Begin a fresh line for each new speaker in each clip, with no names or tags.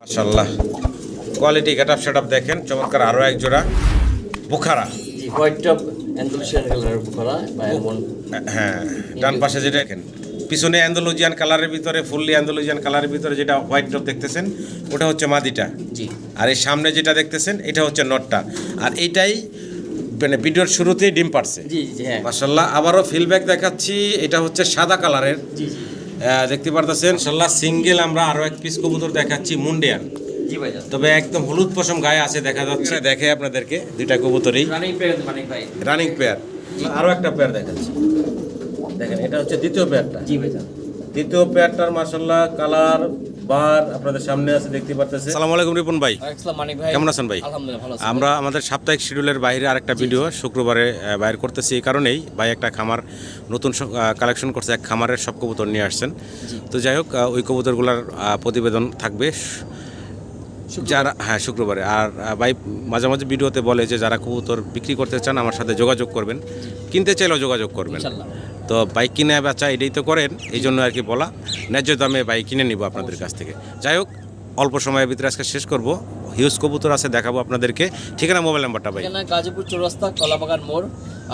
মাশাআল্লাহ quality getup setup দেখেন চমৎকার আরো এক জোড়া বুখারা
জি হোয়াইট টপ অ্যান্ডালুসিয়ান কালারের বুখারা বা এমন
হ্যাঁ ডান পাশে যেটা দেখেন পিছনে অ্যান্ডালুজিয়ান কালারের ভিতরে ফুললি অ্যান্ডালুজিয়ান কালারের ভিতরে যেটা হোয়াইট টপ দেখতেছেন ওটা হচ্ছে মাদিটা
জি
আর এই সামনে যেটা দেখতেছেন এটা হচ্ছে নটটা আর এইটাই মানে ভিডিওর শুরুতেই ডিম পারছে
জি জি হ্যাঁ
মাশাআল্লাহ আবারও ফিডব্যাক দেখাচ্ছি এটা হচ্ছে সাদা কালারের
জি জি
দেখতে পারতেছেন মাশাআল্লাহ সিঙ্গেল আমরা আরো এক পিস কবুতর দেখাচ্ছি মুন্ডিয়ান
জি ভাইজান
তবে একদম হলুদ পশম গায়ে আছে দেখা যাচ্ছে দেখে আপনাদেরকে দুইটা কবুতরই
রানিং পেয়ার মানিক ভাই
রানিং পেয়ার আরো একটা পেয়ার দেখাচ্ছি দেখেন এটা হচ্ছে দ্বিতীয় পেয়ারটা
জি ভাইজান
দ্বিতীয় পেয়ারটার মাশাআল্লাহ কালার বার আপনাদের সামনে আছে দেখতে পারতেছেন আসসালামু আলাইকুম রিপন ভাই
আসসালাম মানিক ভাই
কেমন আছেন ভাই
আলহামদুলিল্লাহ ভালো আছি
আমরা আমাদের সাপ্তাহিক শিডিউলের বাইরে আরেকটা ভিডিও শুক্রবারে বাইর করতেছি এই কারণেই ভাই একটা খামার নতুন কালেকশন করছে এক খামারের সব কবুতর নিয়ে আসছেন তো যাই হোক ওই কবুতরগুলোর প্রতিবেদন থাকবে যারা হ্যাঁ শুক্রবারে আর ভাই মাঝে মাঝে ভিডিওতে বলে যে যারা কবুতর বিক্রি করতে চান আমার সাথে যোগাযোগ করবেন কিনতে চাইলেও যোগাযোগ করবেন
ইনশাআল্লাহ
তো বাইক কিনে বেচা এটাই তো করেন এই জন্য আর কি বলা ন্যায্য দামে বাইক কিনে নিব আপনাদের কাছ থেকে যাই হোক অল্প সময়ের ভিতরে আজকে শেষ করব হিউজ কবুতর আছে দেখাবো আপনাদেরকে ঠিকানা মোবাইল নাম্বারটা ভাই
ঠিকানা গাজীপুর চৌরাস্তা কলাবাগান মোড়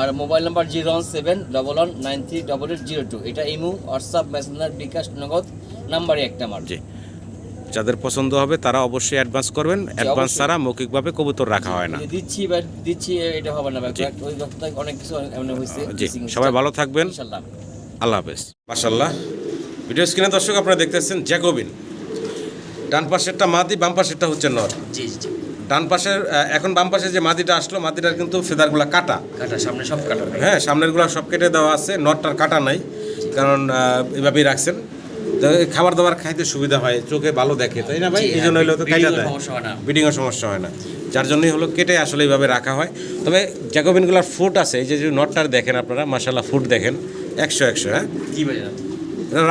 আর মোবাইল নাম্বার 01711938802 এটা ইমো হোয়াটসঅ্যাপ মেসেঞ্জার বিকাশ নগদ নাম্বারই একটা আমার
জি যাদের পছন্দ হবে তারা অবশ্যই অ্যাডভান্স করবেন অ্যাডভান্স ছাড়া মৌখিকভাবে কবুতর রাখা হয় না
দিচ্ছি বা দিচ্ছি এটা হবে না ওই কথায় অনেক কিছু এমন হয়েছে
জি সবাই ভালো থাকবেন
ইনশাআল্লাহ
আল্লাহ হাফেজ মাশাআল্লাহ ভিডিও স্ক্রিনে দর্শক আপনারা দেখতেছেন জ্যাকোবিন ডান পাশেরটা মাদি বাম পাশেরটা হচ্ছে নর
জি জি
ডান পাশের এখন বাম পাশে যে মাদিটা আসলো মাদিটার কিন্তু ফেদারগুলো কাটা
কাটা সামনে সব কাটা ভাই
হ্যাঁ সামনেরগুলো সব কেটে দেওয়া আছে নটটার কাটা নাই কারণ এভাবেই রাখছেন তো খাবার দাবার খাইতে সুবিধা হয় চোখে ভালো দেখে তাই না ভাই এই জন্য হলো তো কাটা দেয় ব্রিডিংয়ের সমস্যা হয় না যার জন্যই হলো কেটে আসলে এইভাবে রাখা হয় তবে জ্যাকোবিনগুলোর ফুট আছে এই যে নটটার দেখেন আপনারা মাশাআল্লাহ ফুট দেখেন 100 হ্যাঁ
জি ভাই
এটা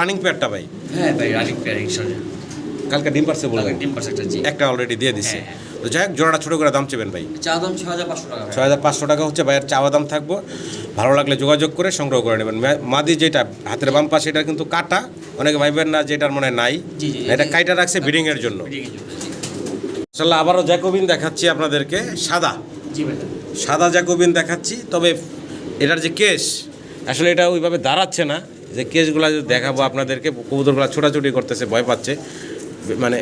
রানিং পেয়ারটা ভাই
হ্যাঁ ভাই রানিং পেয়ার ইনশাআল্লাহ
কালকে ডিম পারছে বললেন
ডিম পার্সেন্টটা জি
একটা অলরেডি দিয়ে দিছে তো যাই হোক জোড়াটা ছোটো করে দাম চেবেন ভাই
চা দাম 6500 টাকা ভাই
6500 টাকা হচ্ছে ভাইয়ের চাওয়া দাম থাকবো ভালো লাগলে যোগাযোগ করে সংগ্রহ করে নেবেন মাদি যেটা হাতের বাম পাশে এটা কিন্তু কাটা অনেকে ভাইবেন না যে এটার মনে নাই
জি জি
এটা কাইটা রাখছে ব্রিডিংয়ের জন্য আসলে আবারও জ্যাকোবিন দেখাচ্ছি আপনাদেরকে সাদা
জি ভাই
সাদা জ্যাকোবিন দেখাচ্ছি তবে এটার যে কেস আসলে এটা ওইভাবে দাঁড়াচ্ছে না যে কেসগুলো দেখাবো আপনাদেরকে কবুতরগুলো ছোটাছুটি করতেছে ভয় পাচ্ছে মানে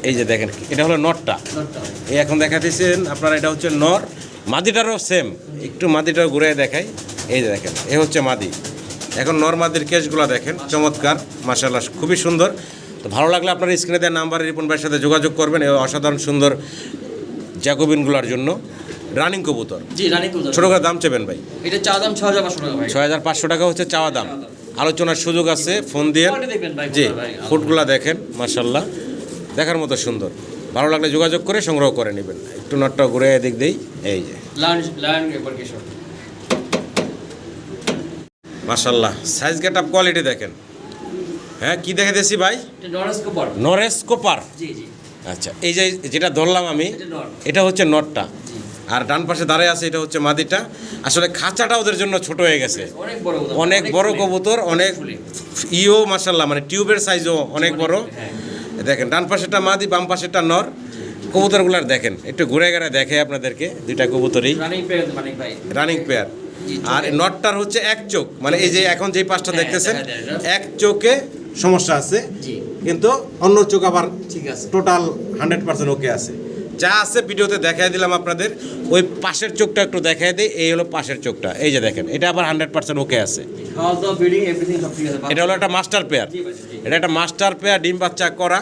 এই যে দেখেন এটা হলো নটটা এই এখন দেখাতেছেন আপনারা এটা হচ্ছে নর মাদিটারও সেম একটু মাদিটাও ঘুরে দেখাই এই যে দেখেন এ হচ্ছে মাদি এখন নর মাদির কেসগুলো দেখেন চমৎকার মাশাআল্লাহ খুবই সুন্দর তো ভালো লাগলে আপনার স্ক্রিনে দেওয়া নাম্বারে রিপন ভাইয়ের সাথে যোগাযোগ করবেন এই অসাধারণ সুন্দর জ্যাকোবিনগুলোর জন্য রানিং কবুতর
জি রানিং কবুতর
ছোটো করে দাম চেবেন ভাই
এটা চা দাম 6500 টাকা ভাই
6500 টাকা হচ্ছে চাওয়া দাম আলোচনার সুযোগ আছে ফোন দিয়ে জি ফুটগুলা দেখেন মাশাআল্লাহ দেখার মতো সুন্দর ভালো লাগলে যোগাযোগ করে সংগ্রহ করে নেবেন একটু নটটা ঘুরে এদিক দেই এই যে মাশাআল্লাহ সাইজ গেট আপ কোয়ালিটি দেখেন হ্যাঁ কি দেখাইতেছি ভাই নরেস কোপার
জি জি
আচ্ছা এই যে যেটা ধরলাম আমি এটা হচ্ছে নটটা আর ডান পাশে দাঁড়ায় আছে এটা হচ্ছে মাদিটা আসলে খাঁচাটা ওদের জন্য ছোট হয়ে গেছে অনেক বড় কবুতর অনেক ইও মাশাআল্লাহ মানে টিউবের সাইজও অনেক বড় দেখেন ডান পাশেরটা মাদি বাম পাশেরটা নর কবুতরগুলার দেখেন একটু ঘুরে ঘুরে দেখে আপনাদেরকে দুইটা কবুতরই রানিং পেয়ার আর নটটার হচ্ছে এক চোখ মানে এই যে এখন যেই পাঁচটা দেখতেছেন এক চোখে সমস্যা আছে কিন্তু অন্য চোখ আবার
ঠিক আছে
টোটাল 100% ওকে আছে যা আছে ভিডিওতে দেখাই দিলাম আপনাদের ওই পাশের চোখটা একটু দেখাই দিই এই হলো পাশের চোখটা এই যে দেখেন এটা আবার 100% ওকে আছে এটা হলো একটা মাস্টার পেয়ার এটা একটা মাস্টার পেয়ার ডিম বাচ্চা করা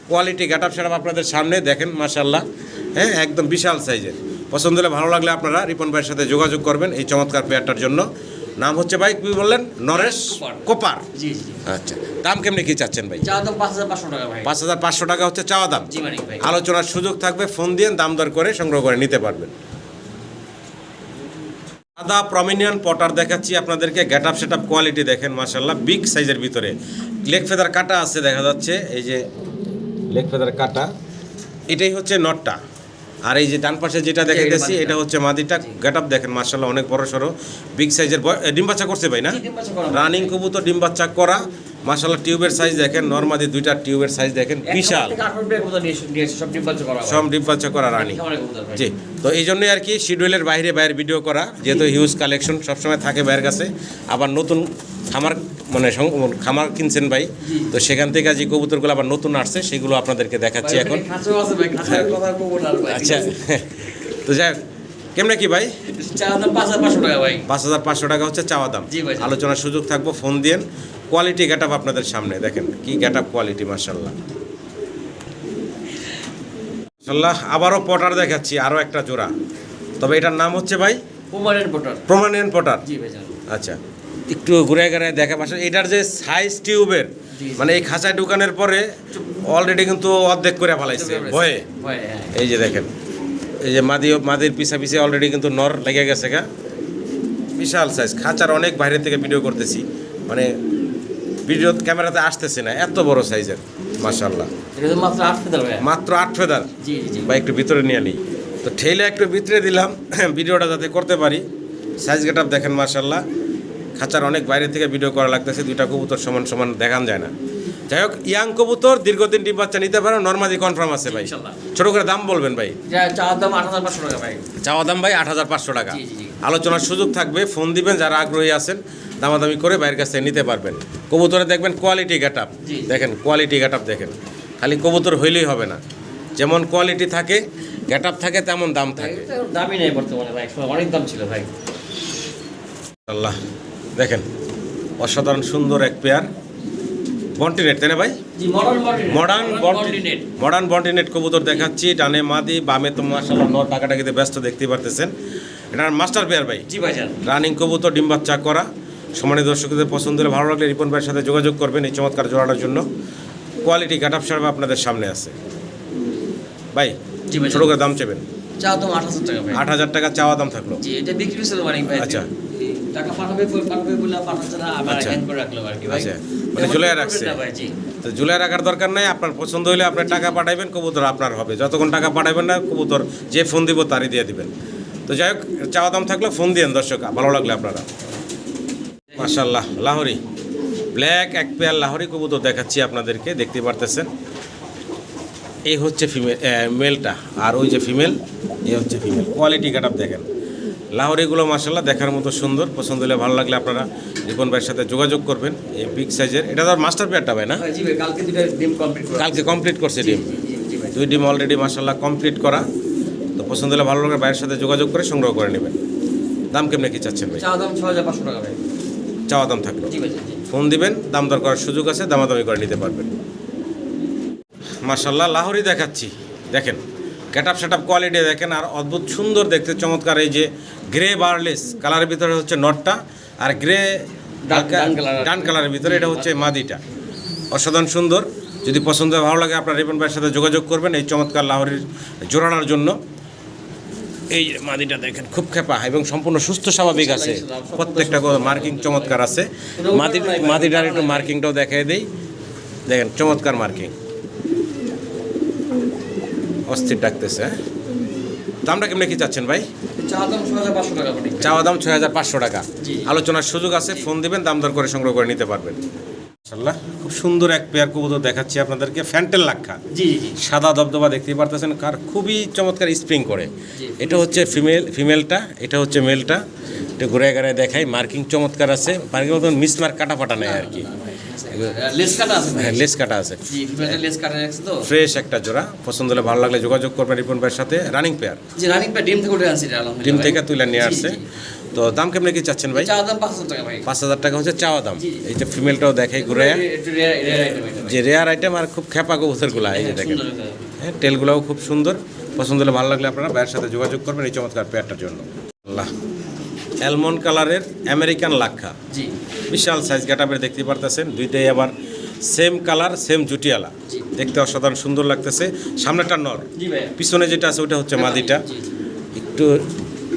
কোয়ালিটি গেটআপ সেটআপ আপনাদের সামনে দেখেন মাশাআল্লাহ হ্যাঁ একদম বিশাল সাইজের পছন্দ হলে ভালো লাগলে আপনারা রিপন ভাইয়ের সাথে যোগাযোগ করবেন এই চমৎকার পেয়ারটার জন্য নাম হচ্ছে ভাই কি বললেন নরেশ কোপার
জি জি
আচ্ছা দাম কেমনি কি চাচ্ছেন ভাই
চা দাম 5500 টাকা ভাই
5500 টাকা হচ্ছে চাওয়া দাম
জি মানিক ভাই
আলোচনার সুযোগ থাকবে ফোন দিয়ে দাম দর করে সংগ্রহ করে নিতে পারবেন সাদা প্রমিনিয়ান পটার দেখাচ্ছি আপনাদেরকে গেটআপ সেটআপ কোয়ালিটি দেখেন মাশাআল্লাহ বিগ সাইজের ভিতরে লেগ ফেদার কাটা আছে দেখা যাচ্ছে এই যে লেগ ফেদার কাটা এটাই হচ্ছে নটটা আর এই যে ডান পাশে যেটা দেখাইতেছি এটা হচ্ছে মাদিটা গেটআপ দেখেন মাশাআল্লাহ অনেক বড় সড়ো বিগ সাইজের ডিম বাচ্চা করছে ভাই না রানিং কবুতর ডিম বাচ্চা করা মাশাআল্লাহ টিউবের সাইজ দেখেন, নরমাদি দুইটা টিউবের সাইজ দেখেন বিশাল, সব ডিম বাচ্চা করা রানী। জি, তো এই জন্যই আর কি শিডিউলের বাইরে বাইরের ভিডিও করা, যেহেতু হিউজ কালেকশন সবসময় থাকে ভাইয়ের কাছে। আবার নতুন খামার মানে খামার কিনছেন ভাই, তো সেখান থেকে যে কবুতরগুলো আবার নতুন আসছে সেগুলো আপনাদেরকে দেখাচ্ছি এখন। আচ্ছা, তো যাই হোক, কেমনে কি ভাই?
5,500 টাকা ভাই।
5,500 টাকা হচ্ছে চাওয়া দাম। আলোচনার সুযোগ থাকবো, ফোন দিয়েন। কোয়ালিটি গেটআপ আপনাদের সামনে দেখেন, কি গেটআপ কোয়ালিটি, মাশাআল্লাহ মাশাআল্লাহ। আবারও পটার দেখাচ্ছি, আরও একটা জোড়া, তবে এটার নাম হচ্ছে ভাই প্রমাণেন্ট পটার। আচ্ছা, একটু ঘুরে ঘুরে দেখা পাশে। এটার যে সাইজ টিউবের, মানে এই খাঁচায় ঢুকানোর পরে অলরেডি কিন্তু অর্ধেক করে ফেলাইছে ভয়ে। এই যে দেখেন, এই যে মাদির পিছা পিছে অলরেডি কিন্তু নর লেগে গেছে গা, বিশাল সাইজ। খাঁচার অনেক বাইরে থেকে ভিডিও করতেছি, মানে ভিডিও ক্যামেরাতে আসতেছে না, এত বড় সাইজের মাশাআল্লাহ। মাত্র 8 ফেদার বা একটু ভিতরে নিয়ে নিই, তো ঠেলে একটু ভিতরে দিলাম ভিডিওটা যাতে করতে পারি। সাইজ গেটআপ দেখেন মাশাআল্লাহ। খাঁচার অনেক বাইরে থেকে ভিডিও করা লাগতেছে, দুইটা কবুতর সমান সমান দেখান যায় না। যাই হোক, ইয়াং কবুতর দীর্ঘদিন ডিম বাচ্চা নিতে পারো, নরমাদি কনফার্ম আছে ভাই। ছোট করে দাম বলবেন ভাই?
চাওয়া দাম 8,500 টাকা ভাই।
চাওয়া দাম ভাই 8,500 টাকা। আলোচনার সুযোগ থাকবে, ফোন দিবেন যারা আগ্রহী আছেন, দামাদামি করে বাইরের কাছ থেকে নিতে পারবেন। কবুতরে দেখবেন কোয়ালিটি গেটআপ দেখেন, কোয়ালিটি গেটআপ দেখেন। খালি কবুতর হইলেই হবে না, যেমন কোয়ালিটি থাকে গেটআপ থাকে তেমন দাম থাকে।
দামই নেই বর্তমানে ভাই, অনেক দাম ছিল ভাই।
আল্লাহ দেখেন, অসাধারণ সুন্দর এক পেয়ার বন্টিনেট, তাই না ভাই? মডার্ন বন্টিনেট কবুতর দেখাচ্ছি। ডানে মাদি, বামে তো মাশাআল্লাহ নর টাকাটাকিতে ব্যস্ত, দেখতেই পারতেছেন। এটার মাস্টার পেয়ার ভাই।
জি ভাই,
রানিং কবুতর, ডিম বাচ্চা করা। সম্মানিত দর্শকদের পছন্দ হলে, ভালো লাগলে রিপন ভাইয়ের সাথে যোগাযোগ করবেন এই চমৎকার জোড়াটার জন্য। কোয়ালিটি গেটআপ সার্ভ আপনাদের সামনে আছে ভাই। ছোট করে দাম চাইবেন?
চাওয়া দাম 8,000 টাকা ভাই।
8,000 টাকা চাওয়া দাম থাকলো।
জি, এটা বিক্রি হয়েছিল মানে ভাই।
আচ্ছা,
টাকা পাঠাবে বলে পাঠাচ্ছে না, আবার হ্যান্ড করে রাখলো আর কি ভাই।
আচ্ছা, মানে ঝুলাই রাখছে। তো ঝুলাই রাখার দরকার নাই, আপনার পছন্দ হলে আপনার টাকা পাঠাবেন, কবুতর আপনার হবে। যতক্ষণ টাকা পাঠাবেন না, কবুতর যে ফোন দিব তারই দিয়ে দিবেন। তো যাই হোক, চাওয়া দাম থাকলে ফোন দিয়েন দর্শক, ভালো লাগলে আপনারা। মাশাআল্লাহ, লাহোরি ব্ল্যাক এক পেয়ার লাহোরি কবুতর দেখাচ্ছি আপনাদেরকে, দেখতে পারতেছেন। এই হচ্ছে মেলটা, আর ওই যে ফিমেল, এই হচ্ছে ফিমেল। কোয়ালিটি গেটআপ দেখেন, লাহোরিগুলো মাশাআল্লাহ দেখার মতো সুন্দর। পছন্দ হলে, ভালো লাগলে আপনারা রিপন ভাইয়ের সাথে যোগাযোগ করবেন। এই বিগ সাইজের, এটা তো মাস্টার পেয়ারটা ভাই না? কালকে কমপ্লিট করছে ডিম, 2 ডিম অলরেডি মাশাআল্লাহ কমপ্লিট করা। তো পছন্দ হলে, ভালো লাগলে ভাইয়ের সাথে যোগাযোগ করে সংগ্রহ করে নেবেন। দাম কেমনে কি চাচ্ছেন ভাই?
চাওয়া দাম 6,500 টাকা ভাই।
চাওয়া দাম থাকলো, ফোন দিবেন, দাম দর করার সুযোগ আছে, দামাদামি করে নিতে পারবেন। মাশাআল্লাহ লাহোরি দেখাচ্ছি, দেখেন গেটআপ সেটআপ কোয়ালিটি দেখেন, আর অদ্ভুত সুন্দর দেখতে, চমৎকার। এই যে গ্রে বারলেস কালারের ভিতরে হচ্ছে নটটা, আর গ্রে ডান কালারের ভিতরে এটা হচ্ছে মাদিটা। অসাধারণ সুন্দর। যদি পছন্দ হয়, ভালো লাগে, আপনার রিপন ভাইয়ের সাথে যোগাযোগ করবেন এই চমৎকার লাহোরির জোড়ানোর জন্য। এই মাদিটা দেখেন, খুব খেপা এবং সম্পূর্ণ সুস্থ স্বাভাবিক আছে, প্রত্যেকটা মার্কিং চমৎকার আছে। মাদিটার একটু মার্কিংটাও দেখাই দেই, দেখেন চমৎকার মার্কিং, অস্থির ডাকতেছে। দামটা কেমনে কি চাচ্ছেন ভাই?
চাওয়া দাম 6,500 টাকা।
চাওয়া দাম 6,500 টাকা। আলোচনার সুযোগ আছে, ফোন দিবেন, দাম দর করে সংগ্রহ করে নিতে পারবেন। মাশাআল্লাহ, খুব সুন্দর এক পেয়ার কবুতর দেখাচ্ছি আপনাদেরকে, ফ্যান্টেল লাক্ষা। সাদা দবদবা দেখতেই পারতেছেন, কার খুবই চমৎকার স্প্রিং করে। এটা হচ্ছে ফিমেলটা, এটা হচ্ছে মেলটা। এটা ঘুরে ঘুরে দেখাই, মার্কিং চমৎকার আছে। মার্কিং মতন মিসমার্ক কাটা ফাটা নেই আর কি, লেস কাটা আছে। ফ্রেশ একটা জোড়া। পছন্দ হলে, ভালো লাগলে যোগাযোগ করবেন রিপন ভাইয়ের সাথে। রানিং পেয়ার, ডিম থেকে তুলে নিয়ে আসছে। তো দাম কেমনে কি চাচ্ছেন ভাই?
চাওয়া দাম 5,000 টাকা ভাই।
5,000 টাকা হচ্ছে চাওয়া দাম। এই যে ফিমেলটাও দেখাই ঘুরে, যে রেয়ার আইটেম, আর খুব খেপা কবুতরগুলা। এই যে দেখেন, হ্যাঁ টেলগুলাও খুব সুন্দর। পছন্দ হলে, ভালো লাগলে আপনারা ভাইয়ের সাথে যোগাযোগ করবেন এই চমৎকার পেয়ারটার জন্য। আল্লাহ, অ্যালমন্ড কালারের আমেরিকান লাক্ষা, বিশাল সাইজ গেটআপের দেখতে পারতেছেন। দুইটাই আবার সেম কালার, সেম জুটিয়ালা, দেখতে অসাধারণ সুন্দর লাগতেছে। সামনেটা নর, পিছনে যেটা আছে ওটা হচ্ছে মাদিটা। একটু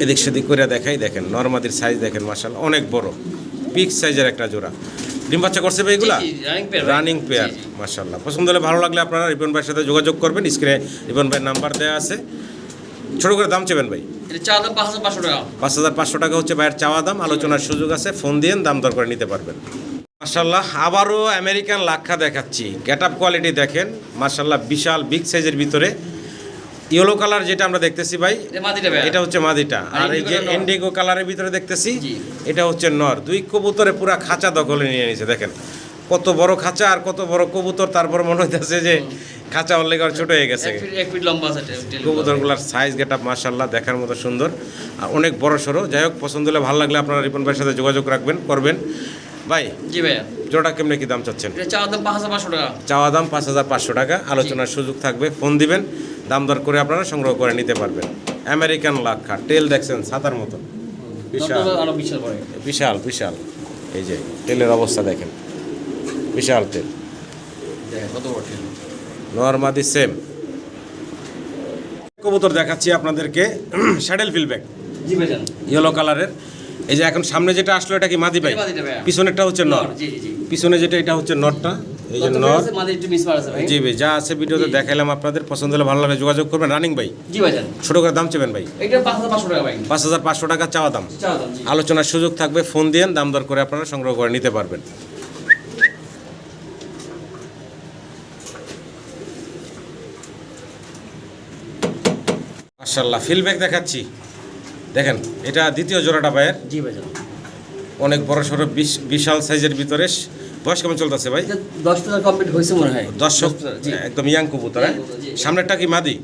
এদিক সেদিক করে দেখাই, দেখেন নরমাদির সাইজ দেখেন মাশাআল্লাহ, অনেক বড় বিগ সাইজের একটা জোড়া। ডিম বাচ্চা করছে ভাই এগুলা? রানিং পেয়ার মাশাআল্লাহ। পছন্দ হলে, ভালো লাগলে আপনারা রিপন ভাইয়ের সাথে যোগাযোগ করবেন। স্ক্রিনে রিপন ভাইয়ের নাম্বার দেওয়া আছে। ছোট করে দাম চাইবেন ভাই?
চাওয়া দাম 5,500 টাকা।
5,500 টাকা হচ্ছে ভাইয়ের চাওয়া দাম। আলোচনার সুযোগ আছে, ফোন দিয়ে দাম দর করে নিতে পারবেন। মাশাআল্লাহ আবারও আমেরিকান লাক্ষা দেখাচ্ছি। গেট আপ কোয়ালিটি দেখেন মাশাআল্লাহ, বিশাল বিগ সাইজের ভিতরে ইয়েলো কালার যেটা আমরা দেখতেছি ভাই, এটা হচ্ছে মাদিটা। আর এই যে ইন্ডিগো কালারের ভিতরে দেখতেছি এটা হচ্ছে নর। দুই কবুতরে পুরা খাঁচা দখলে নিয়ে নিয়েছে। দেখেন কত বড় খাঁচা আর কত বড় কবুতর, তারপর মনে হইতেছে যে খাঁচা অল্লেগ আর ছোট হয়ে গেছে। কবুতরগুলোর সাইজ গেট আপ মাশাআল্লাহ দেখার মতো সুন্দর আর অনেক বড় সড়ো। যাই হোক, পছন্দ হলে ভালো লাগলে আপনারা রিপন ভাইয়ের সাথে যোগাযোগ করবেন ভাই।
জি ভাইয়া,
জোড়া কেমনে কি দাম চাচ্ছেন?
চাওয়া দাম 5500 টাকা।
চাওয়া দাম 5500 টাকা, আলোচনার সুযোগ থাকবে, ফোন দিবেন, দাম দর করে আপনারা সংগ্রহ করে নিতে পারবেন। আমেরিকান লাক্ষা, টেল দেখছেন ছাতার মতো, বিশাল বিশাল বিশাল। এই যে তেলের অবস্থা দেখেন, বিশাল তেল, নরমাদি সেম। কবুতর দেখাচ্ছি আপনাদেরকে, শ্যাডেল ফিলব্যাক ইয়েলো কালারের। এই যে এখন সামনে যেটা আসলো এটা কি মাদি ভাই? পিছনেরটা হচ্ছে নর। পিছনে যেটা এটা হচ্ছে নরটা, এই যে নর। জি ভাই, যা আছে ভিডিওতে দেখাইলাম আপনাদের, পছন্দ হলে ভালো লাগলে যোগাযোগ করবেন। রানিং ভাই,
জি ভাই,
ছোট করে দাম চেবেন ভাই?
এটা 5500 টাকা ভাই।
5500 টাকা চাওয়া দাম, আলোচনার সুযোগ থাকবে, ফোন দিয়েন, দাম দর করে আপনারা সংগ্রহ করে নিতে পারবেন। মাশাআল্লাহ ফিলব্যাক দেখাচ্ছি, দেখেন এটা দ্বিতীয় জোড়াটা ভাইয়ের।
জি ভাই,
অনেক বড় সড়ো বিশাল সাইজের ভিতরে। বয়স কেমন চলতেছে ভাই?
10 কমপ্লিট হয়েছে মনে হয়।
10 একদম ইয়াং কবুতর। সামনেরটা কি মাদি?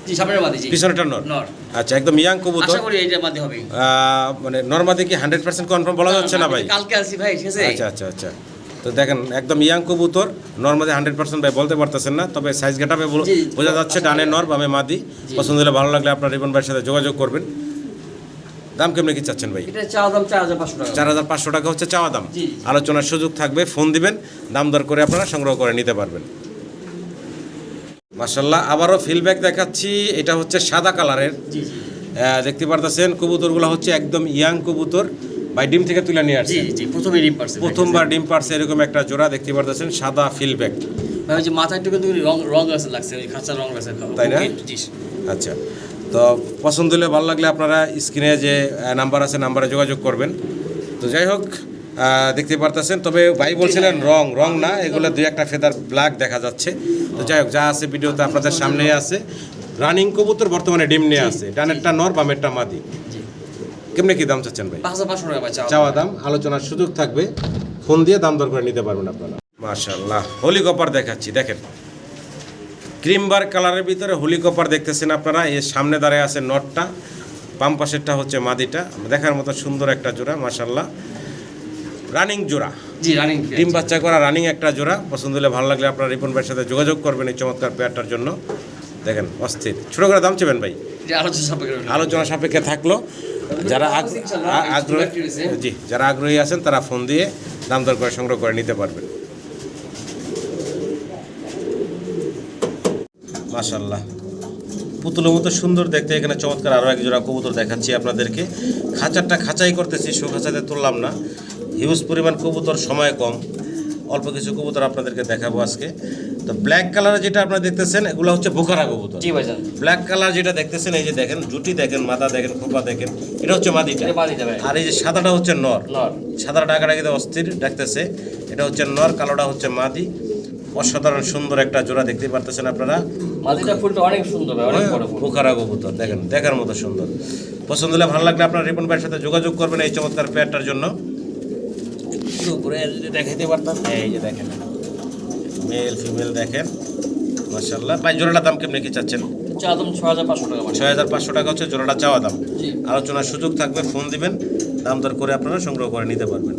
জি, সামনের মাদি। জি,
পিছনেরটা নর। আচ্ছা, একদম ইয়াং কবুতর।
আশা করি এইটা মাদি হবে।
মানে নরমাদি কি 100% কনফার্ম বলা যাচ্ছে না ভাই?
কালকে আসি ভাই, ঠিক আছে?
আচ্ছা আচ্ছা আচ্ছা। তো দেখেন একদম ইয়াং কবুতর, নরমাদি 100% ভাই বলতে পারতেছেন না, তবে সাইজ গেটাপে বোঝা যাচ্ছে ডানে নর বামে মাদি। পছন্দ হলে ভালো লাগলে আপনার রিপন ভাইয়ের সাথে যোগাযোগ করবেন। দাম কেমনে কি চাচ্ছেন ভাই?
এটা চাওয়া দাম 4500 টাকা।
4500 টাকা হচ্ছে চাওয়া দাম, আলোচনার সুযোগ থাকবে, ফোন দিবেন, দাম দর করে আপনারা সংগ্রহ করে নিতে পারবেন। মাশাআল্লাহ আবারও ফিলব্যাক দেখাচ্ছি, এটা হচ্ছে সাদা কালারের।
জি জি,
দেখতে পারতেছেন কবুতরগুলো হচ্ছে একদম ইয়াং কবুতর, ভাই ডিম থেকে তুলে নিয়ে আসছে।
জি জি, প্রথমে ডিম পারছে,
প্রথমবার ডিম পারছে, এরকম একটা জোড়া দেখতে পারতেছেন, সাদা ফিলব্যাক।
ভাই ওই যে মাথায় একটু কিন্তু রং আছে লাগছে, ওই খাঁচা রং আছে,
তাই না?
জি।
আচ্ছা, তো পছন্দ হলে ভালো লাগলে আপনারা স্ক্রিনে যে নাম্বার আছে নাম্বারে যোগাযোগ করবেন। তো যাই হোক, দেখতে পারতেছেন, তবে ভাই বলছিলেন রং না, এগুলো দুই একটা ফেদার ব্ল্যাক দেখা যাচ্ছে। তো যাই হোক, যা আছে ভিডিওতে আপনাদের সামনেই আছে। রানিং কবুতর বর্তমানে ডিম নিয়ে আছে, ডানেরটা নর বামেরটা মাদি। কেমনে কি দাম চাচ্ছেন ভাই?
5500 টাকা ভাই
চাওয়া দাম, আলোচনার সুযোগ থাকবে, ফোন দিয়ে দাম দর করে নিতে পারবেন আপনারা। মাশাআল্লাহ হোলি কপার দেখাচ্ছি, দেখেন ক্রিমবার কালারের ভিতরে হোলি কপার দেখতেছেন আপনারা। এর সামনে দাঁড়ায় আছে নটটা, বাম পাশেরটা হচ্ছে মাদিটা। দেখার মতো সুন্দর একটা জোড়া মাশাআল্লাহ, রানিং জোড়া।
জি, রানিং
ডিম বাচ্চা করা রানিং একটা জোড়া। পছন্দ হলে ভালো লাগলে আপনারা রিপন ভাইয়ের সাথে যোগাযোগ করবেন এই চমৎকার পেয়ারটার জন্য। দেখেন অস্থির। ছোট করে দাম চেবেন ভাই? আলোচনা সাপেক্ষে থাকলো। যারা আগ্রহী আছেন তারা ফোন দিয়ে দাম দর করে সংগ্রহ করে নিতে পারবেন। মাশাআল্লাহ পুতুলের মতো সুন্দর দেখতে, এখানে চমৎকার আরও এক জোড়া কবুতর দেখাচ্ছি আপনাদেরকে। খাঁচারটা খাঁচাই করতেছি, খাঁচাতে তুললাম না, হিউজ পরিমাণ কবুতর, সময় কম, অল্প কিছু কবুতর আপনাদেরকে দেখাবো আজকে। তো ব্ল্যাক কালার যেটা আপনারা দেখতেছেন এগুলো হচ্ছে বোকারা কবুতর।
জি ভাইজান,
ব্ল্যাক কালার যেটা দেখতেছেন, এই যে দেখেন জুটি দেখেন, মাথা দেখেন, খোপা দেখেন, এটা হচ্ছে মাদিটা। আর এই যে সাদাটা হচ্ছে নর। সাদাটা ডাকাডাকিতে অস্থির ডাকতেছে, এটা হচ্ছে নর, কালোটা হচ্ছে মাদি। অসাধারণ সুন্দর একটা জোড়া দেখতে পারতেছেন আপনারা।
মাদিটা ফুলটা অনেক সুন্দর ভাই, অনেক বড় ফুল।
বোকারা কবুতর দেখেন, দেখার মতো সুন্দর। পছন্দ হলে ভালো লাগলে আপনারা রিপন ভাইয়ের সাথে যোগাযোগ করবেন এই চমৎকার পেয়ারটার জন্য। উপরে যদি দেখাইতে পারতাম, এই যে দেখেন মেল ফিমেল দেখেন মাশাআল্লাহ। ভাই জোড়াটার দাম কেমনে কি চাচ্ছেন?
চাওয়া দাম 6500 টাকা।
6500 টাকা হচ্ছে জোড়াটা চাওয়া দাম, আলোচনার সুযোগ থাকবে, ফোন দিবেন, দাম দর করে আপনারা সংগ্রহ করে নিতে পারবেন।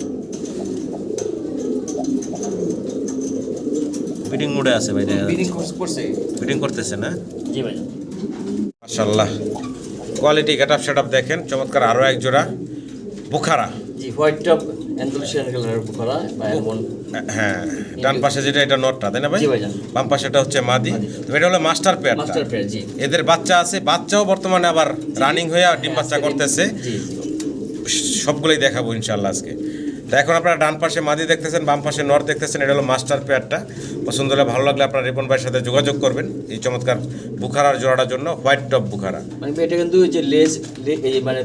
বিডিং মোডে আছে ভাই, বিডিং করতেছে না?
জি ভাই
মাশাআল্লাহ কোয়ালিটি গেটআপ সেটআপ দেখেন, চমৎকার আরো এক জোড়া বোখারা।
জি, হোয়াইট টপ অ্যান্ডালুসিয়ান কালারের বোখারা বা এমন।
হ্যাঁ, ডান পাশে যেটা এটা নটটা, তাই না ভাই?
জি ভাইজান।
বাম পাশেটা হচ্ছে মাদি। তো এটা হলো মাস্টার পেয়ার।
জি।
এদের বাচ্চা আছে, বাচ্চাও বর্তমানে আবার রানিং হয়ে ডিম বাচ্চা করতেছে।
জি,
সবগুলোই দেখাবো ইনশাআল্লাহ আজকে। তো এখন আপনারা ডান পাশে মাদি দেখতেছেন, বাম পাশে নর দেখতেছেন, এটা হলো মাস্টার পেয়ারটা। পছন্দ হলে ভালো লাগলে আপনারা রিপন ভাইয়ের সাথে যোগাযোগ করবেন এই চমৎকার বুখারার জোড়াটার জন্য। হোয়াইট টপ বুখারা,
মানে এটা কিন্তু যে লেজ এই মানে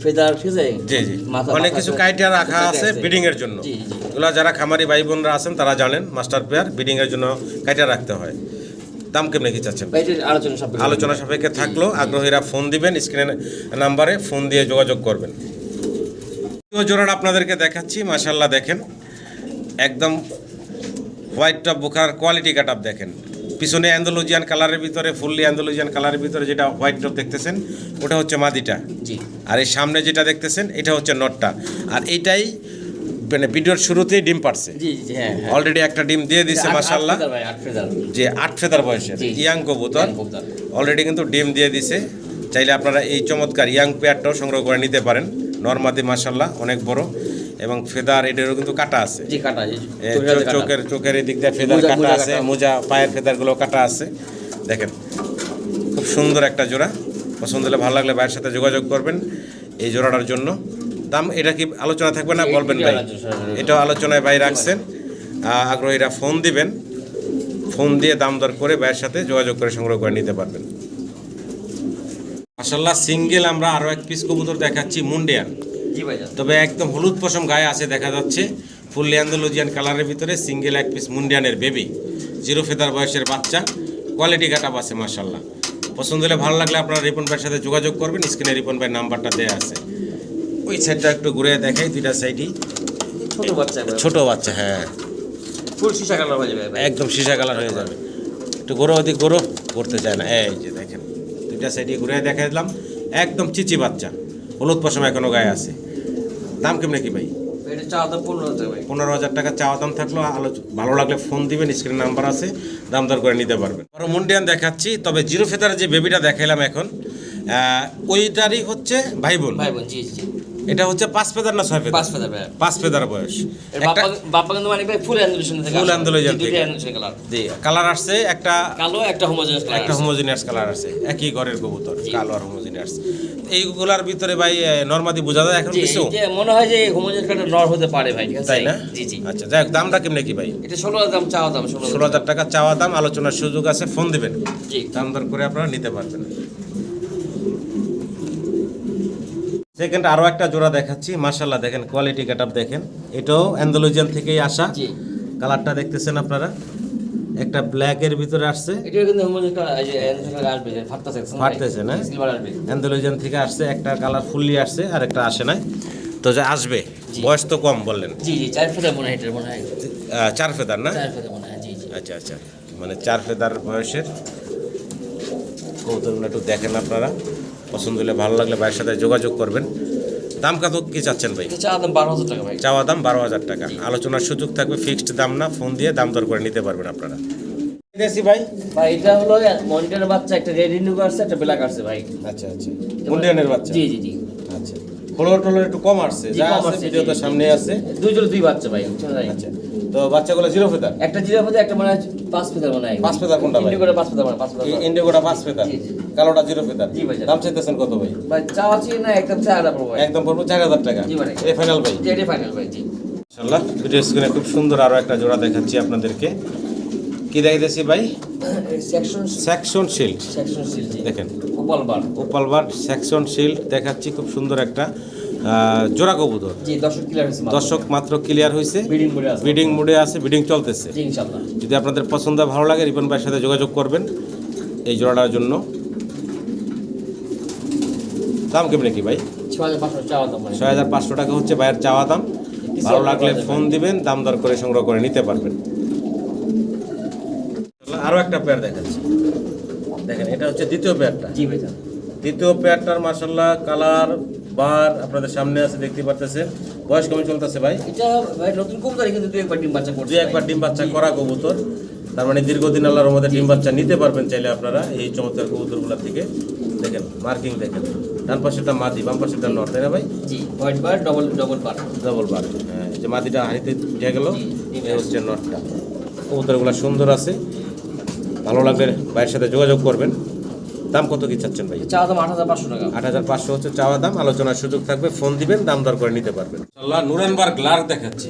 ফেদার, ঠিক আছে?
জি জি, অনেক কিছু কাইটিয়া রাখা আছে ব্রিডিং এর জন্য। এগুলো যারা খামারি ভাই বোনরা আছেন তারা জানেন, মাস্টার পেয়ার ব্রিডিংয়ের জন্য কাটা রাখতে হয়। দাম কেমনে কি চাচ্ছেন?
ভাই এটা আলোচনা সাপেক্ষে।
আলোচনা সাপেক্ষে থাকলেও আগ্রহীরা ফোন দিবেন, স্ক্রিনের নাম্বারে ফোন দিয়ে যোগাযোগ করবেন। জোড়াটা আপনাদেরকে দেখাচ্ছি, মাশাআল্লাহ দেখেন একদম হোয়াইট টপ বোকার কোয়ালিটি কাট আপ দেখেন। পিছনে অ্যান্ডালুজিয়ান কালারের ভিতরে, ফুললি অ্যান্ডালুজিয়ান কালারের ভিতরে যেটা হোয়াইট টপ দেখতেছেন ওটা হচ্ছে মাদিটা,
জি।
আর এই সামনে যেটা দেখতেছেন এটা হচ্ছে নটটা। আর এইটাই মানে ভিডিওর শুরুতেই ডিম পারছে,
জি জি হ্যাঁ হ্যাঁ।
অলরেডি একটা ডিম দিয়ে দিছে মাশাআল্লাহ,
ভাই 8 ফেদার।
যে 8 ফেদার বয়সের
জি।
ইয়াং কবুতর
ইয়াং কবুতর।
অলরেডি কিন্তু ডিম দিয়ে দিছে। চাইলে আপনারা এই চমৎকার ইয়াং পেয়ারটাও সংগ্রহ করে নিতে পারেন। নরমাদি মাশাআল্লাহ অনেক বড়, এবং ফেদার এটারও কিন্তু কাটা আছে।
জি কাটা জি।
চোখের এই দিক দিয়ে ফেদার
মোজা
কাটা আছে,
কাটা।
মোজা পায়ের ফেদারগুলো কাটা আছে। দেখেন খুব সুন্দর একটা জোড়া। পছন্দ হলে ভালো লাগলে ভাইয়ের সাথে যোগাযোগ করবেন এই জোড়াটার জন্য। দাম এটা কি আলোচনা থাকবে না বলবেন ভাই? এটাও আলোচনায় ভাই রাখছেন। আগ্রহীরা ফোন দিবেন, ফোন দিয়ে দাম দর করে ভাইয়ের সাথে যোগাযোগ করে সংগ্রহ করে নিতে পারবেন। মাশাআল্লাহ সিঙ্গেল আমরা আরও এক পিস কবুতর দেখাচ্ছি, মুন্ডিয়ান।
জি ভাই।
তবে একদম হলুদ পশম গায়ে আছে দেখা যাচ্ছে, ফুললি অ্যান্ডালুজিয়ান কালারের ভিতরে সিঙ্গেল এক পিস মুন্ডিয়ানের বেবি, 0 ফেদার বয়সের বাচ্চা, কোয়ালিটি কাটাপ আছে মাশাআল্লাহ। পছন্দ হলে ভালো লাগলে আপনারা রিপন ভাইয়ের সাথে যোগাযোগ করবেন, স্ক্রিনে রিপন ভাইয়ের নাম্বারটা দেওয়া আছে। ওই সাইডটা একটু ঘুরে দেখাই, দুইটা সাইডই
ছোট বাচ্চা ভাই।
ছোট বাচ্চা, হ্যাঁ
ফুল সীসা কালার হয়ে যাবে ভাই।
একদম সীসা কালার হয়ে যাবে। একটু গরো ওদিক গরো করতে চায় না, এই যে দেখেন দুইটা সাইডে ঘুরে দেখা দিলাম, একদম চিচি বাচ্চা, হলুদ পশম এখনো গায়ে আছে। দাম কেমনে কি ভাই?
এটা চাওয়া দাম 15,000 ভাই।
15,000 টাকা চাওয়া দাম থাকলো। ভালো লাগলে ফোন দিবেন, স্ক্রিন নাম্বার আছে, দাম দর করে নিতে পারবেন। আরও মুন্ডিয়ান দেখাচ্ছি, তবে 0 ফেদার যে বেবিটা দেখাইলাম এখন ওইটারই হচ্ছে ভাই বোন।
ভাই বোন জি জি।
এটা হচ্ছে 5 ফেদার না 6 ফেদার?
5 ফেদার ভাই।
5 ফেদার বয়স।
এর বাপ্পা কিন্তু মানে ভাই ফুল অ্যান্ডালুশন থেকে।
ফুল অ্যান্ডালুশন থেকে।
দুটো অ্যান্ডালুশন কালার।
জি, কালার আসছে একটা
কালো একটা হোমোজেনাস কালার।
একটা হোমোজিনিয়াস কালার আছে, একই ঘরের কবুতর, কালো আর হোমোজিনিয়াস। এইগুলার ভিতরে ভাই নরমাদি বোঝা যায় এখন কিছু?
যে মনে হয় যে হোমোজেনাস কালার নর হতে পারে ভাই, ঠিক আছে?
তাই না?
জি জি।
আচ্ছা যাই হোক, দামটা কেমনে কি ভাই?
এটা 16,000 দাম চাওয়া দাম।
16,000 টাকা চাওয়া দাম, আলোচনার সুযোগ আছে, ফোন দিবেন,
জি।
দাম দর করে আপনারা নিতে পারবেন। সেকেন্ড আরও একটা জোড়া দেখাচ্ছি, মাশাআল্লাহ দেখেন কোয়ালিটি কাট আপ দেখেন। এটাও অ্যান্ডালুজিয়ান থেকেই আসা।
জি।
কালারটা দেখতেছেন আপনারা, একটা ব্ল্যাকের ভিতরে আসছে,
এটা কিন্তু হোমোজেনাস কালার, এই যে অ্যান্ডালুশন কালার আসবে, যে ফাটতা সেকশন
ফাটতেছে না?
সিলভার আসবে।
অ্যান্ডালুজিয়ান থেকে আসছে, একটা কালার ফুললি আসছে আর একটা আসে নাই, তো যে আসবে। বয়স তো কম বললেন?
জি জি 4 ফেদার মনে হয়, এটা মনে হয়
4 ফেদার না?
4 ফেদার মনে হয়। জি জি।
আচ্ছা আচ্ছা, মানে 4 ফেদার বয়সের কবুতরগুলো একটু দেখেন আপনারা। পছন্দ হলে ভালো লাগলে ভাইয়ের সাথে যোগাযোগ করবেন। দাম কত কি চাচ্ছেন ভাই?
এটা চাওয়া দাম 12,000 টাকা ভাই।
চাওয়া দাম 12,000 টাকা, আলোচনার সুযোগ থাকবে, ফিক্সড দাম না, ফোন দিয়ে দাম দর করে নিতে পারবেন আপনারা। দেখছি ভাই,
ভাই এটা হলো মনিটরের বাচ্চা, একটা রেড ইন্ডিগো আছে, একটা ব্ল্যাক আছে ভাই।
আচ্ছা আচ্ছা, মুন্ডিয়ানের বাচ্চা।
জি জি জি।
আচ্ছা, ফলোর টলোর একটু কম আসছে,
জি,
যা
কম
আছে
আসছে,
ভিডিও তো
জি।
সামনে আছে।
দুই জোড়া দুই বাচ্চা ভাই, বুঝছেন ভাই?
আচ্ছা, তো বাচ্চাগুলো 0 ফেদার?
একটা জিরো ফেদার, একটা মনে হয় 5 ফেদার মনে হয়।
5 ফেদার কোনটা ভাই?
ইন্ডিগোটা 5 ফেদার, মানে 5 ফেদার।
ইন্ডিগোটা 5 ফেদার,
জি, জি।
কালোটা 0 ফেদার।
জি ভাই।
দাম চাইতেছেন কত ভাই?
ভাই চাওয়া ছিল না, একদম চাওয়া দাম ভাই।
একদম পড়বো 4,000 টাকা।
জি ভাই।
এই ফাইনাল ভাই?
জি এটা ফাইনাল ভাই। জি
ইনশাআল্লাহ ভিডিও স্ক্রিনে খুব সুন্দর আরো একটা জোড়া দেখাচ্ছি আপনাদেরকে। কি দেখাইতেছি ভাই? Section shield.
সেকশন সিল জি।
দেখেন
ওপাল বার।
ওপাল বার সেকশন শিল্ড দেখাচ্ছি, খুব সুন্দর একটা জোড়া কবুতর।
জি দর্শক ক্লিয়ার হয়েছে মাত্র।
দর্শক মাত্র ক্লিয়ার হয়েছে,
ব্রিডিং মোডে আছে।
ব্রিডিং মোডে আছে, ব্রিডিং চলতেছে।
জি ইনশাআল্লাহ।
যদি আপনাদের পছন্দ ভালো লাগে রিপন ভাইয়ের সাথে যোগাযোগ করবেন এই জোড়াটার জন্য। দাম কেমন কি ভাই?
6,500 চাওয়া দাম মানে।
6,500 টাকা হচ্ছে ভাইয়ের চাওয়া দাম। ভালো লাগলে ফোন দিবেন, দাম দর করে সংগ্রহ করে নিতে পারবেন। আরও একটা পেয়ার দেখাচ্ছি, দেখেন এটা হচ্ছে দ্বিতীয় পেয়ারটা।
জি ভাই।
দ্বিতীয় পেয়ারটার মাশাআল্লাহ কালার বার আপনাদের সামনে আছে, দেখতে পারতেছেন। বয়স কেমন চলতেছে ভাই?
এটা ভাই নতুন কবুতর, কিন্তু দুই একবার ডিম বাচ্চা করছে।
দুই একবার ডিম বাচ্চা করা কবুতর, তার মানে দীর্ঘদিন আল্লাহর রহমতে ডিম বাচ্চা নিতে পারবেন চাইলে আপনারা এই চমৎকার কবুতরগুলো থেকে। দেখেন মার্কিং দেখেন, ডান পাশেটা মাদি, বাম পাশেটা নর, তাই না ভাই?
জি হোয়াইট বার, ডবল বার।
ডবল বার, হ্যাঁ। যে মাদিটা হাড়িতে উঠে গেল,
জি,
এই হচ্ছে নটটা। কবুতরগুলো সুন্দর আছে, ভালো লাগলে ভাইয়ের সাথে যোগাযোগ করবেন। দাম কত কি চাচ্ছেন ভাই?
চাওয়া দাম 8,500 টাকা।
8,500 হচ্ছে চাওয়া দাম, আলোচনার সুযোগ থাকবে, ফোন দিবেন, দাম দর করে নিতে পারবেন। আল্লাহ নুরেনবার্গ লার্ক দেখাচ্ছি,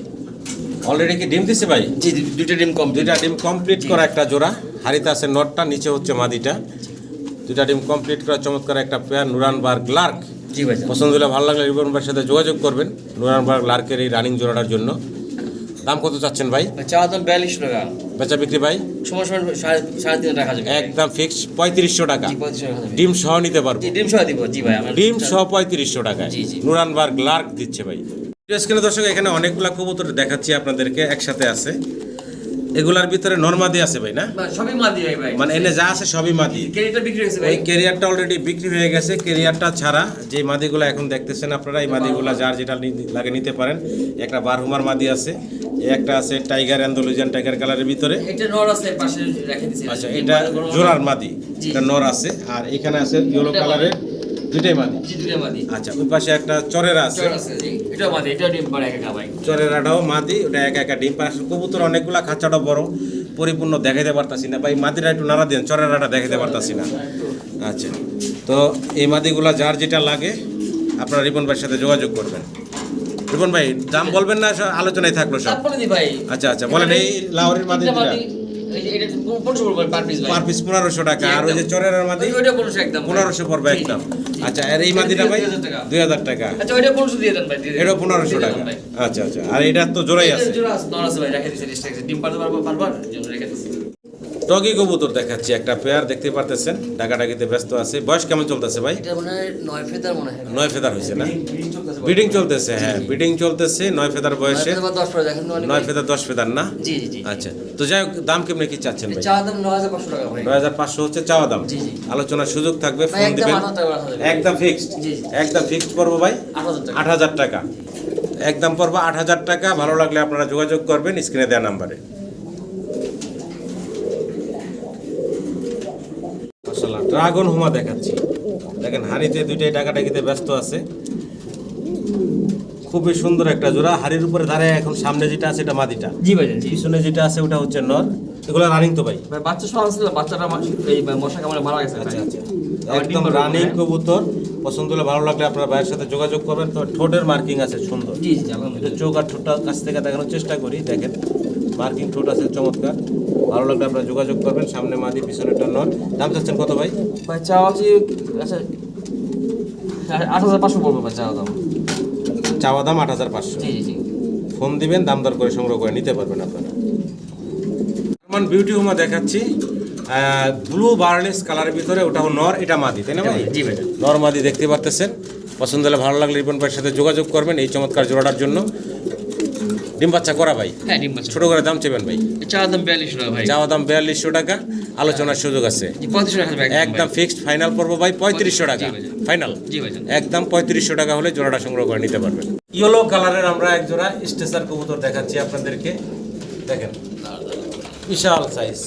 অলরেডি কি ডিম দিছে ভাই?
জি দুইটা ডিম কম।
দুইটা ডিম কমপ্লিট করা একটা জোড়া, হাড়িতে আছে নটটা, নিচে হচ্ছে মাদিটা। দুইটা ডিম কমপ্লিট করা চমৎকার একটা পেয়ার নুরেনবার্গ লার্ক।
জি ভাই।
পছন্দ হলে ভালো লাগলে রিপন ভাইয়ের সাথে যোগাযোগ করবেন নুরেনবার্গ লার্কের এই রানিং জোড়াটার জন্য। দাম কত চাচ্ছেন ভাই?
চাওয়া দাম 42 টাকা,
বেচা বিক্রি ভাই
সময় সময় 3.5 টাকা যাবে।
একদম ফিক্স 3500 টাকা,
জি 35 টাকা যাবে।
ডিম সহ নিতে পারবো।
জি ডিম সহ দিব। জি ভাই আমার
ডিম সহ 3500 টাকায়
জি, জি।
নুরানবার্গ লার্ক দিচ্ছে ভাই। স্ক্রিনে দর্শক এখানে অনেকগুলা কবুতর দেখাচ্ছি আপনাদেরকে, একসাথে আছে। এগুলার ভিতরে নরমাদি আছে ভাই না?
সবই মাদি ভাই।
মানে এনে যা আছে সবই মাদি।
ক্যারিটা বিক্রি হয়েছে ভাই।
ওই ক্যারিয়ারটা অলরেডি বিক্রি হয়ে গেছে। ক্যারিয়ারটা ছাড়া যে মাদিগুলো এখন দেখতেছেন আপনারা, এই মাদিগুলো যার যেটা লাগে নিতে পারেন। একটা বারহুমার মাদি আছে, একটা আছে টাইগার অ্যান্ডালুজিয়ান টাইগার কালারের ভিতরে।
এটা নর আছে পাশে রেখে দিয়েছি।
আচ্ছা, এটা জোড়ার মাদি, এটা নর আছে। আর এখানে আছে ইয়েলো কালারের দুইটাই মাদি।
জি দুইটা মাদি।
আচ্ছা, ওই পাশে একটা চরেরা আছে।
চর আছে জি, এটা মাদি, এটা ডিম পাড়ে একা ভাই।
চরেরাটাও মাদি, ওটা একা একা ডিম পাড়ে। আসলে কবুতর অনেকগুলা, খাঁচাটা বড়, পরিপূর্ণ দেখাইতে পারতাছি না ভাই। মাদিটা একটু নাড়া দেন, চরেরাটা দেখাইতে পারতাছি না। আচ্ছা, তো এই মাদিগুলা যার যেটা লাগে আপনারা রিপন ভাইয়ের সাথে যোগাযোগ করবেন। রিপন ভাই দাম বলবেন না, আলোচনায় থাকলো সব?
তারপরে দি ভাই।
আচ্ছা আচ্ছা, বলেন। এই লাহোরের মাদি
এটা মাদি, এটা 1500 পড়বে পার পিস ভাই।
পার পিস 1500 টাকা। আর ওই যে চরেরার মাদি
ওইটা 1500 একদম
1500 পড়বে
জি, জি,
একদম।
জি।
আচ্ছা, আর এই মাদিটা ভাই 2000 টাকা।
আচ্ছা ওইটা 1500 দিয়ে দেন ভাই। দিয়ে দেন।
এটা 1500 টাকা।
ভাই।
আচ্ছা আচ্ছা, আর এটা তো জোড়াই আছে।
জোড়া আছে, নর আছে ভাই, রেখে দিয়েছি রেস্ট্রিকশন। ডিম পাড়তে পারবো পারবার জন্য রেখে দিয়েছি।
টগি কবুতর দেখাচ্ছি, একটা পেয়ার দেখতে পারতেছেন, ডাকাডাকিতে ব্যস্ত আছে। বয়স কেমন চলতেছে ভাই?
এটা মনে হয় 9 ফেদার মনে হয়।
9 ফেদার হয়েছে না? ব্রিডিং চলতেছে, হ্যাঁ ব্রিডিং চলতেছে। 9 ফেদার বয়সে,
10 পড়ে দেখেন
9 ফেদার 10 ফেদার না?
জি জি জি।
আচ্ছা, তো যাই হোক, দাম কেমনে কি চাচ্ছেন ভাই?
চাওয়া দাম 9500 টাকা ভাই।
9500 হচ্ছে চাওয়া দাম।
জি, জি।
আলোচনার সুযোগ থাকবে,
ভাই
ফোন
একদম
দিবেন।
8000 টাকা রাখা যাবে।
একদম ফিক্সড।
জি, জি।
একদম ফিক্সড পড়বো ভাই
8000 টাকা।
8000 টাকা। একদম পড়বো 8000 টাকা। ভালো লাগলে আপনারা যোগাযোগ করবেন স্ক্রিনে দেওয়া নাম্বারে। মাশাআল্লাহ, ড্রাগন হুমা দেখাচ্ছি। দেখেন হাড়িতে দুইটাই ডাকাডাকিতে ব্যস্ত আছে। খুবই সুন্দর একটা জোড়া। হাড়ির উপরে দাঁড়ায় এখন। সামনে যেটা আছে এটা মাদিটা,
জি ভাই জি।
পিছনে যেটা আছে ওটা হচ্ছে নর। এগুলো রানিং তো ভাই?
ভাই বাচ্চা সব আছে, বাচ্চাটা এই মশা কামড়ে মারা গেছে।
আচ্ছা আচ্ছা, একদম রানিং কবুতর। পছন্দ হলে, ভালো লাগলে আপনার ভাইয়ের সাথে যোগাযোগ করবেন। তো ঠোঁটের মার্কিং আছে সুন্দর।
জি জি
এটা
আলহামদুলিল্লাহ।
চোখ আর ঠোঁটটা কাছ থেকে দেখানোর চেষ্টা করি। দেখেন মার্কিং ঠোঁট আছে চমৎকার। ভালো লাগলে আপনারা যোগাযোগ করবেন। সামনে মাদি, পিছনেটা নর। দাম চাচ্ছেন কত ভাই?
ভাই চাওয়া আছে আচ্ছা 8500 পড়বে ভাই চাওয়া দাম।
চাওয়া দাম 8500।
জি জি জি।
ফোন দিবেন, দাম দর করে সংগ্রহ করে নিতে পারবেন আপনারা। আমার বিউটি হুমা দেখাচ্ছি, ব্লু বার্লেস কালারের ভিতরে। ওটাও নর, এটা মাদি, তাই না ভাই?
জি ভাই।
নর মাদি দেখতে পারতেছেন। পছন্দ হলে, ভালো লাগলে রিপন ভাইয়ের সাথে যোগাযোগ করবেন এই চমৎকার জোড়াটার জন্য। ডিম বাচ্চা করা ভাই?
হ্যাঁ ডিম বাচ্চা।
ছোট করে দাম চেবেন ভাই?
চাওয়া দাম 42 টাকা ভাই।
চাওয়া দাম 4200 টাকা। আলোচনার সুযোগ আছে।
জি 3500 টাকা ভাই।
একদম ফিক্সড ফাইনাল পড়বো ভাই 3500 টাকা।
জি ভাই।
ফাইনাল
জি ভাই।
একদম 3500 টাকা হলে জোড়াটা সংগ্রহ করে নিতে পারবেন। ইয়েলো কালারের আমরা এক জোড়া স্টেসার কবুতর দেখাচ্ছি আপনাদেরকে। দেখেন বিশাল সাইজ।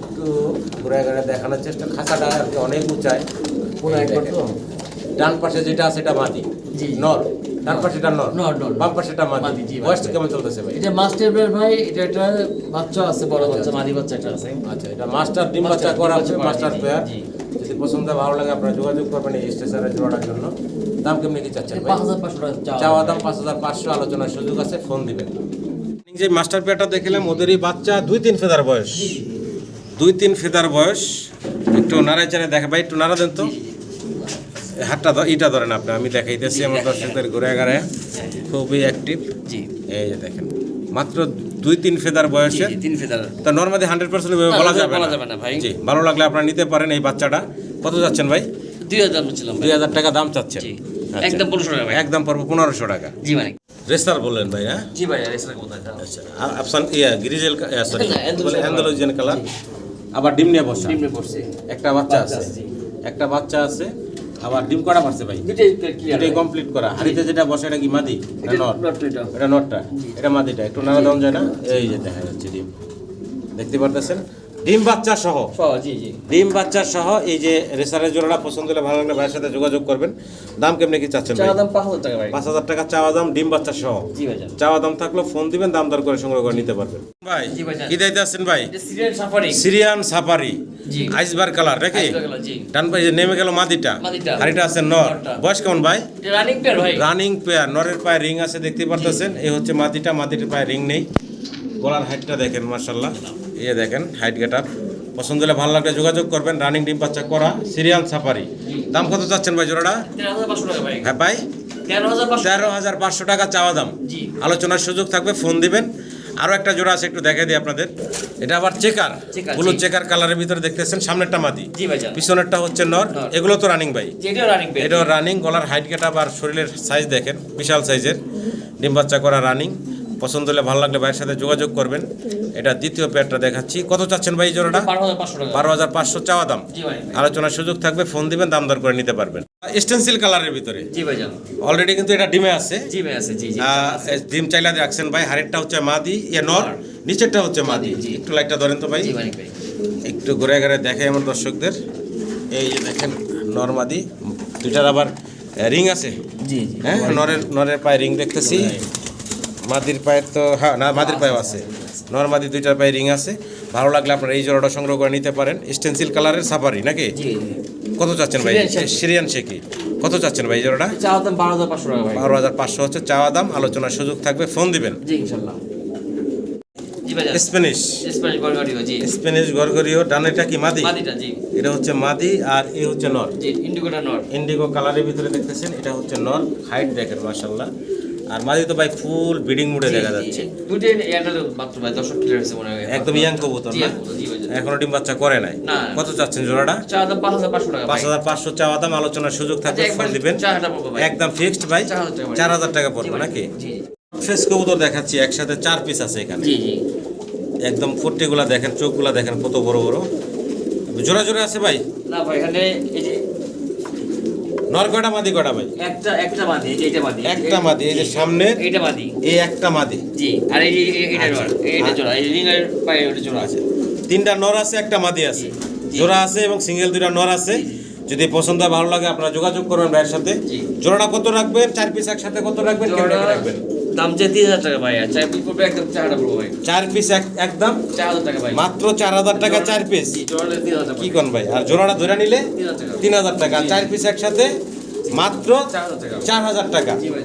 একটু ঘুরে ঘুরে দেখানোর চেষ্টা। খাঁচাটা আর কি অনেক উঁচায়। ডান পাশে যেটা আছে এটা মাদি,
জি।
নর। ডান পাশে এটা নর,
নর, নর।
বাম পাশে এটা মাদি।
মাদি, জি, ভাই।
বয়সটা কেমন চলতেছে ভাই?
এটা মাস্টার বের ভাই, এটা একটা বাচ্চা আছে, বড় বাচ্চা, মাদি বাচ্চা একটা আছে।
আচ্ছা, এটা মাস্টার ডিম বাচ্চা
ডিম
করা,
বাচ্চা করা,
মাস্টার
জি,
পেয়ার।
জি।
যদি পছন্দ হয়, ভালো লাগে, আপনারা যোগাযোগ করবেন এই স্টেশনের জোড়াটার জন্য। দাম কেমনি কি চাচ্ছেন ভাই?
5500 টাকা
চাওয়া দাম 5500। আলোচনার সুযোগ আছে, ফোন দিবেন। যে মাস্টার পেয়ারটা দেখলাম, ওদেরই বাচ্চা 2-3 ফেদার বয়স। 2-3 ফেদার বয়স। একটু নাড়াই চানে দেখা ভাই, একটু নাড়া দেন তো। হাতটা ইটা ধরেন আপনি, আমি দেখাইতেছি আমার দর্শকদের ঘুরে ঘুরে। খুবই অ্যাক্টিভ।
জি।
এই যে দেখেন, মাত্র 2-3 ফেদার বয়সে।
3 ফেদার।
তা নর্মালি 100% বলা যাবে না
ভাই।
জি, ভালো লাগলে আপনারা নিতে পারেন এই বাচ্চাটা। কত যাচ্ছেন ভাই?
2000 বলছিলাম ভাই।
2000 টাকা দাম চাচ্ছেন?
জি।
আচ্ছা।
একদম 1500 টাকা ভাই।
একদম পড়বো 1500 টাকা।
জি মানে।
রেসার বললেন ভাই? হ্যাঁ
জি ভাই, আর এসে কোথায় যাও?
আচ্ছা, আফসান গ্রিজেল, সরি
না, অ্যান্ডালুজিয়ান
অ্যান্ডালুজিয়ান কালার। আবার ডিম নিয়ে বসা।
ডিমে পড়ছে।
একটা বাচ্চা
বাচ্চা
আছে,
আছে, জি।
একটা বাচ্চা আছে। আবার ডিম করা পারছে ভাই?
দুটেই ক্লিয়ার।
এটাই কমপ্লিট করা। হাড়িতে যেটা বসে এটা কি মাদি না নর?
এটা
এটা নরটা, এটা মাদিটা। একটু নাড়া দেওয়া যায় না? এই যে দেখা যাচ্ছে ডিম, দেখতে পারতেছেন। ডিম বাচ্চা সহ,
জি জি।
ডিম বাচ্চা সহ এই যে রেসারের জোড়াটা পছন্দ হলে, ভালো লাগলে ভাইয়ের সাথে যোগাযোগ করবেন। দাম কেমনে কি চাচ্ছেন ভাই?
চাওয়া দাম 5000 টাকা ভাই।
5000 টাকা চাওয়া দাম, ডিম বাচ্চা সহ।
জি ভাই।
চাওয়া দাম থাকলো, ফোন দিবেন, দাম দর করে সংগ্রহ করে নিতে পারবেন ভাই।
জি ভাইজান।
কি দিতে আসছেন ভাই?
এটা সিরিয়াল সাফারি।
সিরিয়ান সাফারি,
জি।
আইসবার কালার নাকি?
জি।
ডান পাশে নেমে গেল মাদিটা,
মাদিটা।
হাড়িটা আছে নর।
নরটা।
বয়স কেমন ভাই?
এটা রানিং পেয়ার ভাই।
Running pair. নরের পায়ে রিং আছে দেখতে পারতেছেন। এই হচ্ছে মাদিটা, মাদিটার পায়ে রিং নেই। গলার হাইটটা দেখেন মাশাআল্লাহ। এই দেখেন হাইট গেটআপ। পছন্দ হলে, ভালো লাগলে যোগাযোগ করবেন। রানিং ডিম বাচ্চা করা সিরিয়ান সাফারি। দাম কত চাচ্ছেন ভাই জোড়াটা?
13500 টাকা ভাই।
হ্যাঁ ভাই,
13500।
13500 টাকা চাওয়া দাম।
জি।
আলোচনার সুযোগ থাকবে, ফোন দিবেন। আরো একটা জোড়া আছে, একটু দেখাই দিই আপনাদের। এটা আবার চেকার,
চেকার,
হলুদ
জি।
চেকার কালারের ভিতরে দেখতেছেন। সামনেরটা মাদি,
জি ভাইজান।
পিছনেরটা হচ্ছে নর।
নর।
এগুলো তো রানিং ভাই,
যেটা রানিং পেয়ার।
এটাও রানিং। গলার হাইট কেটা আর শরীরের সাইজ দেখেন, বিশাল সাইজের। ডিম বাচ্চা করা রানিং। পছন্দ হলে ভালো লাগলে ভাইয়ের সাথে যোগাযোগ করবেন। এটা দ্বিতীয় পেয়ারটা দেখাচ্ছি। কত চাচ্ছেন ভাই এই জোড়াটা?
12,500 টাকা।
12,500 চাওয়া দাম।
জি ভাই।
আলোচনার সুযোগ থাকবে, ফোন দিবেন, দাম দর করে নিতে পারবেন। স্টেনসিল কালারের ভিতরে
জি ভাইজান।
অলরেডি কিন্তু এটা ডিমে আছে।
জি ভাই আছে, জি জি।
ডিম চাইলা রাখছেন ভাই। হাড়েরটা হচ্ছে মাদি, নর, নিচেরটা হচ্ছে মাদি।
জি।
একটু লাইটটা ধরেন তো ভাই,
জি মানিক ভাই।
একটু ঘুরে ঘুরে দেখে আমার দর্শকদের। এই যে দেখেন নর মাদি, দুইটার আবার রিং আছে।
জি জি।
হ্যাঁ, নরের পায়ে রিং দেখতেছি, মাদির পায়ের তো হ্যাঁ না, মাদির পায়েও আছে। নর মাদি দুইটার পায়ে রিং আছে। ভালো লাগলে আপনারা এই জোড়াটা সংগ্রহ করে নিতে পারেন। স্টেনসিল কালারের সাফারি নাকি?
জি জি।
কত চাচ্ছেন ভাই?
সিরিয়ান শেকি।
সিরিয়ান শেকি। কত চাচ্ছেন ভাই এই জোড়াটা?
চাওয়া দাম 12,500 টাকা ভাই।
12,500 হচ্ছে চাওয়া দাম। আলোচনার সুযোগ থাকবে, ফোন দিবেন।
জি ইনশাআল্লাহ। জি ভাইজান।
স্প্যানিশ,
স্প্যানিশ গরগরিও, জি।
স্প্যানিশ গরগরিও। ডানেরটা কি মাদি?
মাদিটা, জি।
এটা হচ্ছে মাদি আর এই হচ্ছে নর।
জি, ইন্ডিগোটা নর।
ইন্ডিগো কালারের ভিতরে দেখতেছেন, এটা হচ্ছে নর। হাইট দেখেন মাশাআল্লাহ। আর মাদি তো ভাই ফুল ব্রিডিং মুডে দেখা যাচ্ছে।
দুইটাই এয়ারটেল মাত্র ভাই 10 ক্লিয়ার হয়েছে মনে হয়।
একদম ইয়াং কবুতর
জি,
না?
জি ভাইজান।
এখনো ডিম বাচ্চা করে নাই।
না।
কত চাচ্ছেন জোড়াটা?
চাওয়া দাম 5,500 টাকা ভাই।
5,500 চাওয়া দাম। আলোচনার সুযোগ থাকবে,
আচ্ছা,
ফোন
একবার
দিবেন।
4,000 পড়বে ভাই।
একদম ফিক্সড ভাই।
4,000 টাকা ভাই।
4,000 টাকা
জি
পড়বে
ভাই।
নাকি?
জি
ফ্রেশ কবুতর দেখাচ্ছি, একসাথে 4 পিস আছে এখানে।
জি জি।
একদম ফুটটিগুলা দেখেন, চোখগুলা দেখেন কত বড় বড়। জোড়া জোড়া আছে ভাই?
না ভাই, এখানে এই যে
নর কয়টা মাদি কয়টা ভাই?
একটা মাদি, এই যে এটা মাদি।
একটা মাদি, এই যে সামনের
এইটা মাদি।
এই একটা মাদি।
জি। আর এই যে এটা
আচ্ছা।
নর, এইটা জোড়া, এই রিং এর পায়ে ওটা জোড়া আছে।
3টা নর আছে, একটা মাদি আছে।
জি।
জোড়া আছে এবং সিঙ্গেল 2টা নর আছে। যদি পছন্দ হয়, ভালো লাগে, আপনারা যোগাযোগ করবেন ভাইয়ের সাথে।
জি।
জোড়াটা কত রাখবেন? 4 পিস একসাথে কত রাখবেন? কেমন
জোড়া
রাখবেন?
দাম যে 3,000 টাকা ভাই। আচ্ছা, আপনি করবে একদম 4,000 পড়বে ভাই।
4 পিস একদম
4,000 টাকা ভাই।
মাত্র 4,000 টাকা 4 পিস।
জি, জোড়াটা 3,000 টাকা।
কি কোন ভাই? আর জোড়াটা ধরে নিলে
3,000 টাকা।
3,000 টাকা। 4 পিস একসাথে মাত্র
4,000 টাকা।
4,000 টাকা।
জি ভাই।